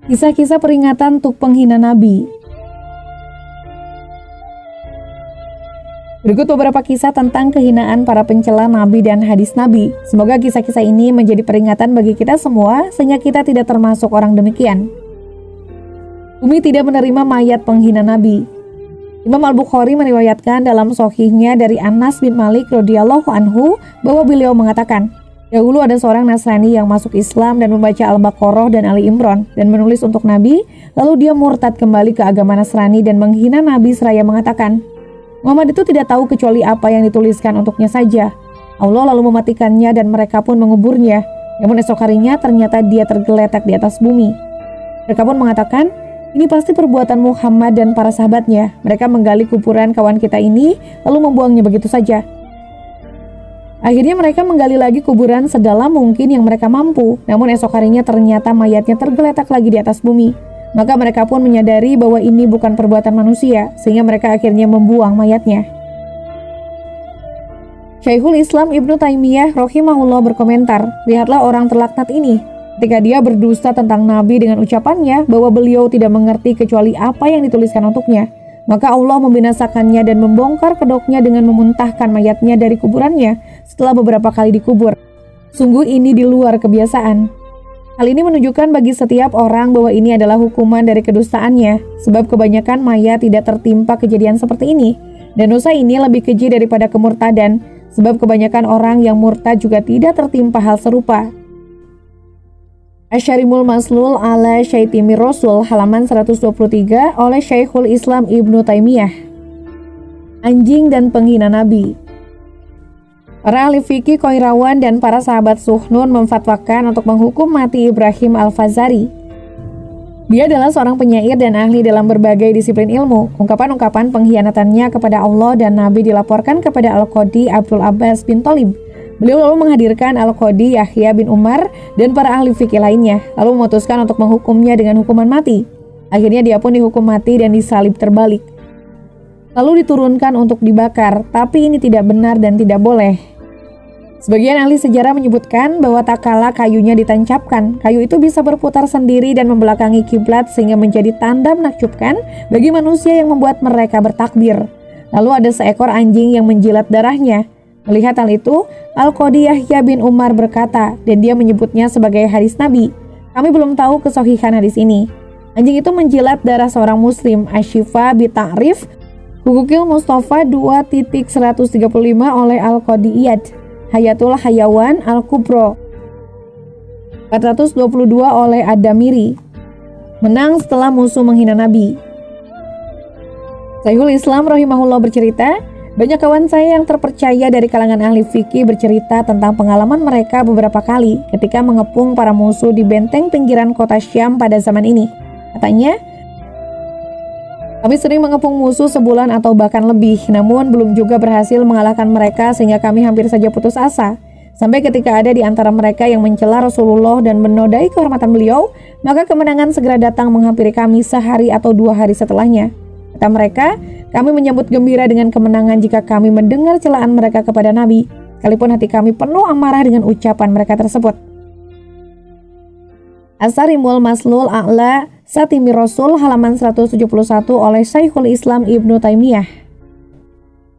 Kisah-kisah peringatan untuk penghina Nabi. Berikut beberapa kisah tentang kehinaan para pencela Nabi dan hadis Nabi. Semoga kisah-kisah ini menjadi peringatan bagi kita semua, sehingga kita tidak termasuk orang demikian. Umi tidak menerima mayat penghina Nabi. Imam Al-Bukhari meriwayatkan dalam Sahihnya dari Anas bin Malik radhiyallahu anhu bahwa beliau mengatakan, dahulu ada seorang Nasrani yang masuk Islam dan membaca Al-Baqarah dan Ali Imran dan menulis untuk Nabi, lalu dia murtad kembali ke agama Nasrani dan menghina Nabi seraya mengatakan, Muhammad itu tidak tahu kecuali apa yang dituliskan untuknya saja. Allah lalu mematikannya dan mereka pun menguburnya. Namun esok harinya ternyata dia tergeletak di atas bumi. Mereka pun mengatakan, ini pasti perbuatan Muhammad dan para sahabatnya. Mereka menggali kuburan kawan kita ini lalu membuangnya begitu saja. Akhirnya mereka menggali lagi kuburan sedalam mungkin yang mereka mampu. Namun esok harinya ternyata mayatnya tergeletak lagi di atas bumi. Maka mereka pun menyadari bahwa ini bukan perbuatan manusia, sehingga mereka akhirnya membuang mayatnya. Syekhul Islam Ibnu Taimiyah rahimahullah berkomentar, lihatlah orang terlaknat ini. Ketika dia berdusta tentang Nabi dengan ucapannya bahwa beliau tidak mengerti kecuali apa yang dituliskan untuknya, maka Allah membinasakannya dan membongkar kedoknya dengan memuntahkan mayatnya dari kuburannya setelah beberapa kali dikubur. Sungguh ini di luar kebiasaan. Hal ini menunjukkan bagi setiap orang bahwa ini adalah hukuman dari kedustaannya, sebab kebanyakan mayat tidak tertimpa kejadian seperti ini. Dan dosa ini lebih keji daripada kemurtadan, sebab kebanyakan orang yang murtad juga tidak tertimpa hal serupa. Asy-Syarimul Maslul ala Syaitimir Rasul halaman 123 oleh Syekhul Islam Ibnu Taimiyah. Anjing dan penghina Nabi. Para ahli fikih Qairawan dan para sahabat Suhnun memfatwakan untuk menghukum mati Ibrahim Al-Fazari. Dia adalah seorang penyair dan ahli dalam berbagai disiplin ilmu. Ungkapan-ungkapan pengkhianatannya kepada Allah dan Nabi dilaporkan kepada Al-Qadi Abdul Abbas bin Thalib. Beliau lalu menghadirkan Al-Qadi Yahya bin Umar dan para ahli fikih lainnya, lalu memutuskan untuk menghukumnya dengan hukuman mati. Akhirnya dia pun dihukum mati dan disalib terbalik. Lalu diturunkan untuk dibakar, tapi ini tidak benar dan tidak boleh. Sebagian ahli sejarah menyebutkan bahwa tak kala kayunya ditancapkan, kayu itu bisa berputar sendiri dan membelakangi kiblat sehingga menjadi tanda menakjubkan bagi manusia yang membuat mereka bertakbir. Lalu ada seekor anjing yang menjilat darahnya. Melihat hal itu, Al-Qadi Yahya bin Umar berkata, dan dia menyebutnya sebagai hadis Nabi. Kami belum tahu kesahihan hadis ini. Anjing itu menjilat darah seorang muslim, Asy-Syifa bi Ta'rif Hukukil Mustafa 2.135 oleh Al-Qadi Iyad, Hayatul Hayawan Al-Kubro 422 oleh Ad-Damiri. Menang setelah musuh menghina Nabi. Syekhul Islam rahimahullah bercerita, banyak kawan saya yang terpercaya dari kalangan ahli fikih bercerita tentang pengalaman mereka beberapa kali ketika mengepung para musuh di benteng pinggiran kota Syam pada zaman ini. Katanya, kami sering mengepung musuh sebulan atau bahkan lebih, namun belum juga berhasil mengalahkan mereka sehingga kami hampir saja putus asa. Sampai ketika ada di antara mereka yang mencela Rasulullah dan menodai kehormatan beliau, maka kemenangan segera datang menghampiri kami sehari atau 2 hari setelahnya. Kata mereka, kami menyambut gembira dengan kemenangan jika kami mendengar celaan mereka kepada Nabi, sekalipun hati kami penuh amarah dengan ucapan mereka tersebut. Asy-Syarimul Maslul a'la Syaitimir Rasul halaman 171 oleh Syekhul Islam Ibnu Taimiyah.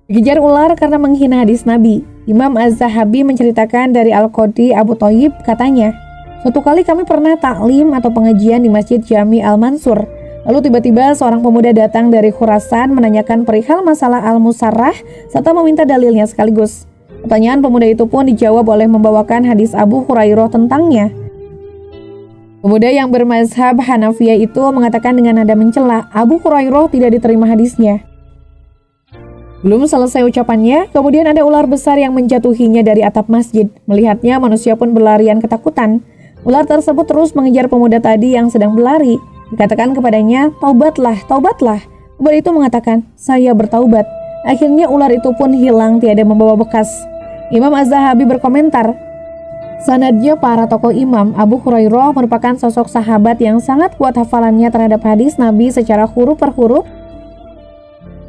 Dikejar ular karena menghina hadis Nabi. Imam Az-Zahabi menceritakan dari Al-Qadi Abu Thayyib, katanya, suatu kali kami pernah taklim atau pengajian di Masjid Jami Al-Mansur. Lalu tiba-tiba seorang pemuda datang dari Khurasan menanyakan perihal masalah Al-Musarrah serta meminta dalilnya sekaligus. Pertanyaan pemuda itu pun dijawab oleh membawakan hadis Abu Hurairah tentangnya. Pemuda yang bermazhab Hanafiyah itu mengatakan dengan nada mencela, Abu Hurairah tidak diterima hadisnya. Belum selesai ucapannya, kemudian ada ular besar yang menjatuhinya dari atap masjid. Melihatnya, manusia pun berlarian ketakutan. Ular tersebut terus mengejar pemuda tadi yang sedang berlari. Dikatakan kepadanya, taubatlah, taubatlah. Ular itu mengatakan, saya bertaubat. Akhirnya ular itu pun hilang, tiada membawa bekas. Imam Az-Zahabi berkomentar, sanadnya para tokoh imam, Abu Hurairah merupakan sosok sahabat yang sangat kuat hafalannya terhadap hadis Nabi secara huruf per huruf.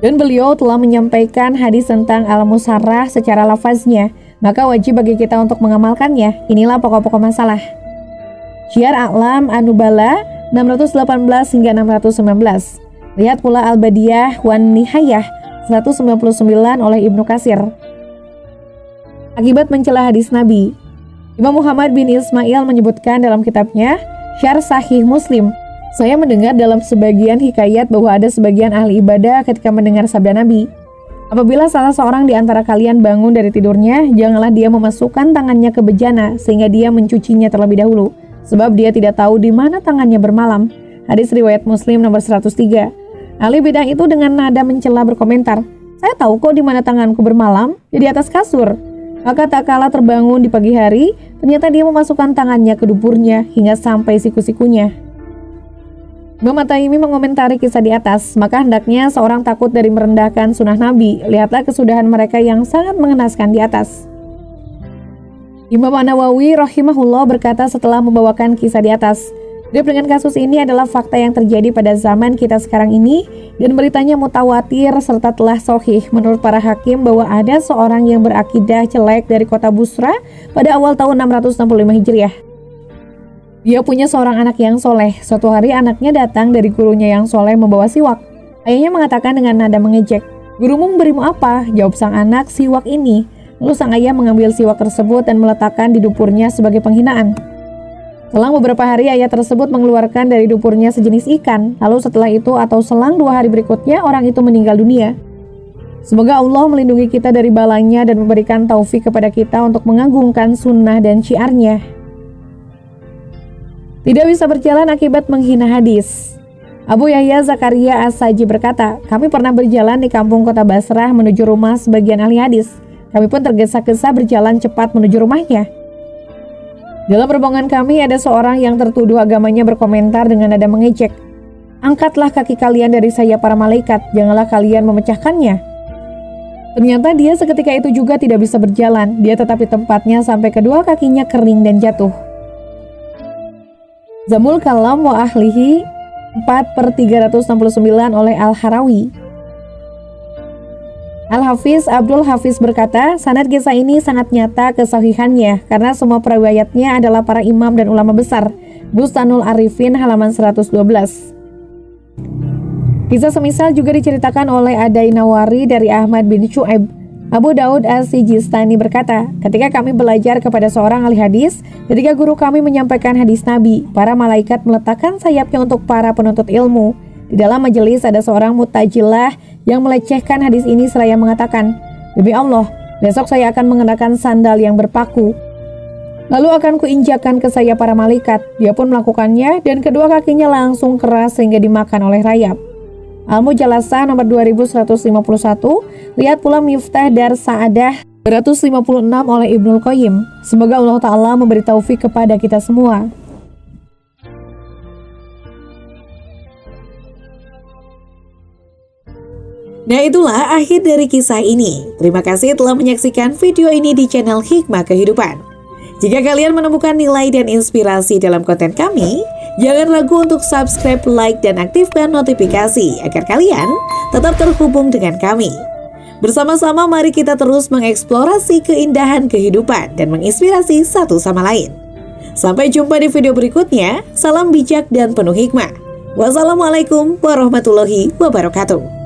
Dan beliau telah menyampaikan hadis tentang Al-Musarrah secara lafaznya, maka wajib bagi kita untuk mengamalkannya. Inilah pokok-pokok masalah. Syiar A'lam An-Nubala 618 hingga 619. Lihat pula Al-Badiyah wan Nihayah 199 oleh Ibnu Katsir. Akibat mencela hadis Nabi. Imam Muhammad bin Ismail menyebutkan dalam kitabnya Syarh Sahih Muslim, saya mendengar dalam sebagian hikayat bahwa ada sebagian ahli ibadah ketika mendengar sabda Nabi, apabila salah seorang di antara kalian bangun dari tidurnya, janganlah dia memasukkan tangannya ke bejana sehingga dia mencucinya terlebih dahulu, sebab dia tidak tahu di mana tangannya bermalam. Hadis riwayat Muslim nomor 103. Ahli bidah itu dengan nada mencela berkomentar, saya tahu kok di mana tanganku bermalam, di atas kasur. Maka tak kalah terbangun di pagi hari, ternyata dia memasukkan tangannya ke duburnya hingga sampai siku-sikunya. Imam At-Taimi mengomentari kisah di atas, maka hendaknya seorang takut dari merendahkan sunnah Nabi. Lihatlah kesudahan mereka yang sangat mengenaskan di atas. Imam An-Nawawi rahimahullah berkata setelah membawakan kisah di atas, dengan kasus ini adalah fakta yang terjadi pada zaman kita sekarang ini dan beritanya mutawatir serta telah sahih menurut para hakim bahwa ada seorang yang berakidah jelek dari kota Busra pada awal tahun 665 Hijriah. Dia punya seorang anak yang soleh. Suatu hari anaknya datang dari gurunya yang soleh membawa siwak. Ayahnya mengatakan dengan nada mengejek, "Gurumu memberimu apa?" Jawab sang anak, "Siwak ini." Lalu sang ayah mengambil siwak tersebut dan meletakkan di dapurnya sebagai penghinaan. Selang beberapa hari ayah tersebut mengeluarkan dari dapurnya sejenis ikan. Lalu setelah itu atau selang 2 hari berikutnya orang itu meninggal dunia. Semoga Allah melindungi kita dari balanya dan memberikan taufik kepada kita untuk mengagungkan sunnah dan syiarnya. Tidak bisa berjalan akibat menghina hadis. Abu Yahya Zakaria As-Saji berkata, kami pernah berjalan di kampung kota Basrah menuju rumah sebagian ahli hadis. Kami pun tergesa-gesa berjalan cepat menuju rumahnya. Dalam rombongan kami ada seorang yang tertuduh agamanya berkomentar dengan nada mengejek, "Angkatlah kaki kalian dari sayap para malaikat, janganlah kalian memecahkannya." Ternyata dia seketika itu juga tidak bisa berjalan, dia tetap di tempatnya sampai kedua kakinya kering dan jatuh. Zamul Kalam wa Ahlihi 4/369 oleh Al-Harawi. Al-Hafiz Abdul Hafiz berkata, sanad kisah ini sangat nyata kesahihannya karena semua periwayatnya adalah para imam dan ulama besar. Bustanul Arifin halaman 112. Kisah semisal juga diceritakan oleh Adai Nawari dari Ahmad bin Syu'aib. Abu Daud As-Sijistani berkata, ketika kami belajar kepada seorang ahli hadis, ketika guru kami menyampaikan hadis Nabi, para malaikat meletakkan sayapnya untuk para penuntut ilmu. Di dalam majelis ada seorang mutajilah yang melecehkan hadis ini seraya mengatakan, demi Allah, besok saya akan mengenakan sandal yang berpaku. Lalu akan kuinjakan ke sayap para malaikat. Dia pun melakukannya dan kedua kakinya langsung keras sehingga dimakan oleh rayap. Al-Mujalasah nomor 2151. Lihat pula Miftah Dar Sa'adah 256 oleh Ibnul Qayyim. Semoga Allah Ta'ala memberi taufik kepada kita semua. Nah, itulah akhir dari kisah ini. Terima kasih telah menyaksikan video ini di channel Hikmah Kehidupan. Jika kalian menemukan nilai dan inspirasi dalam konten kami, jangan ragu untuk subscribe, like, dan aktifkan notifikasi agar kalian tetap terhubung dengan kami. Bersama-sama mari kita terus mengeksplorasi keindahan kehidupan dan menginspirasi satu sama lain. Sampai jumpa di video berikutnya. Salam bijak dan penuh hikmah. Wassalamualaikum warahmatullahi wabarakatuh.